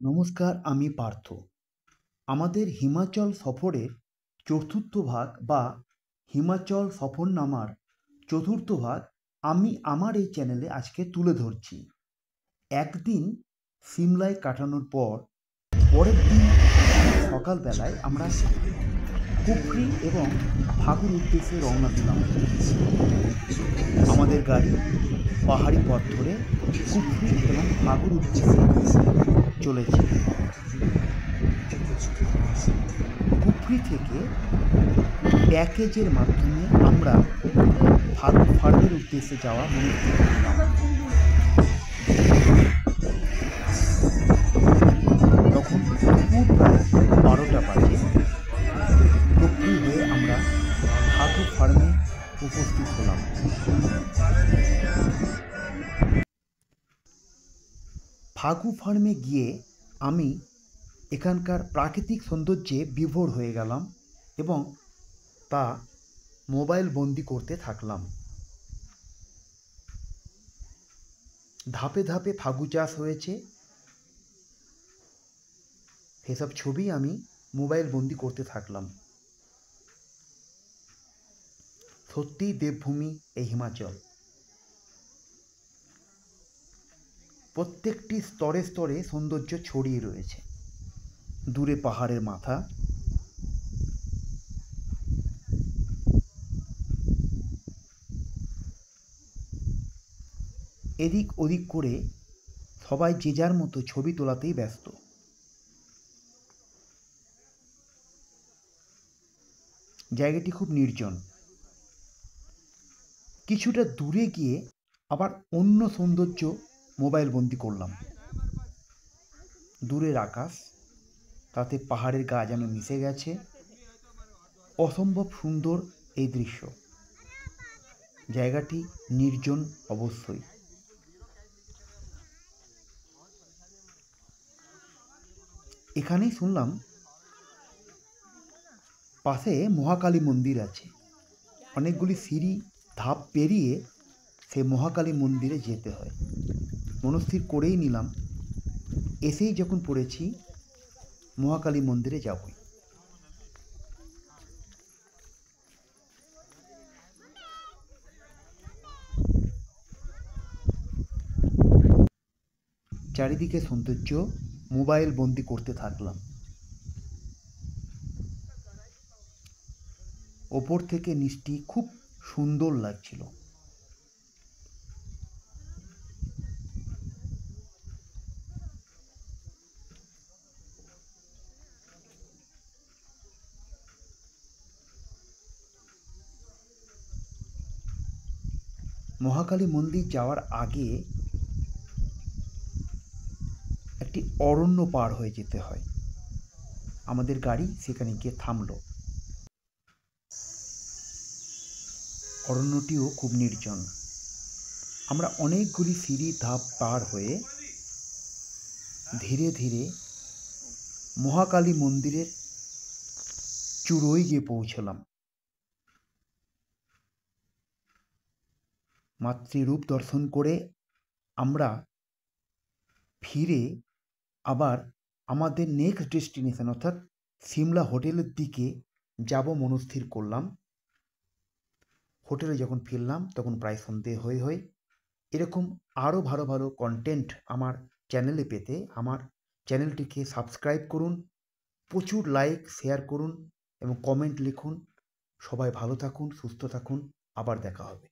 নমস্কার, আমি পার্থ। আমাদের হিমাচল সফরের চতুর্থ ভাগ বা হিমাচল সফরনামার চতুর্থ ভাগ আমি আমার এই চ্যানেলে আজকে তুলে ধরছি। একদিন সিমলায় কাটানোর পর পরের দিন সকালবেলায় আমরা কুফরি এবং ফাগুর উদ্দেশ্যে রওনা দিলাম। আমাদের গাড়ি পাহাড়ি পথ ধরে কুফরি এবং ফাগুর উদ্দেশ্যে চলেছে। কুফরি থেকে প্যাকেজের মাধ্যমে আমরা ফাগুর ফার্মের উদ্দেশ্যে যাওয়া মনে করলাম। তখন দুপুর প্রায় 12টা বাজে। কুফরি হয়ে আমরা ফাগুর ফার্মে উপস্থিত হলাম। ফাগু ফার্মে গিয়ে আমি এখানকার প্রাকৃতিক সৌন্দর্যে বিভোর হয়ে গেলাম এবং তা মোবাইল বন্দি করতে থাকলাম। ধাপে ধাপে ফাগু চাষ হয়েছে, সেসব ছবি আমি মোবাইল বন্দি করতে থাকলাম। সত্যিই দেবভূমি এই হিমাচল। প্রত্যেকটি স্তরে স্তরে সৌন্দর্য ছড়িয়ে রয়েছে। দূরে পাহাড়ের মাথা, এদিক ওদিক করে সবাই যে যার মতো ছবি তোলাতেই ব্যস্ত। জায়গাটি খুব নির্জন। কিছুটা দূরে গিয়ে আবার অন্য সৌন্দর্য মোবাইল বন্দি করলাম। দূরের আকাশ, তাতে পাহাড়ের গা যেন মিশে গেছে। অসম্ভব সুন্দর এই দৃশ্য। জায়গাটি নির্জন অবশ্যই। এখানেই শুনলাম পাশে মহাকালী মন্দির আছে। অনেকগুলি সিঁড়ি ধাপ পেরিয়ে সে মহাকালী মন্দিরে যেতে হয়। মনস্থির করেই নিলাম, এসেই যখন পড়েছি মহাকালী মন্দিরে যাবই। চারিদিকে সৌন্দর্য মোবাইল বন্দি করতে থাকলাম। ওপর থেকে নিচটি খুব সুন্দর লাগছিল। মহাকালী মন্দির যাওয়ার আগে একটি অরণ্য পার হয়ে যেতে হয়। আমাদের গাড়ি সেখানে গিয়ে থামল। অরণ্যটিও খুব নির্জন। আমরা অনেকগুলি সিঁড়ি ধাপ পার হয়ে ধীরে ধীরে মহাকালী মন্দিরের চূড়োয় গিয়ে পৌঁছলাম। মাতৃরূপ দর্শন করে আমরা ফিরে আবার আমাদের নেক্সট ডেস্টিনেশন অর্থাৎ সিমলা হোটেলের দিকে যাব মনস্থির করলাম। হোটেলে যখন ফিরলাম তখন প্রায় সন্ধে হয়ে এরকম আরও ভালো ভালো কন্টেন্ট আমার চ্যানেলে পেতে আমার চ্যানেলটিকে সাবস্ক্রাইব করুন, প্রচুর লাইক শেয়ার করুন এবং কমেন্ট লিখুন। সবাই ভালো থাকুন, সুস্থ থাকুন। আবার দেখা হবে।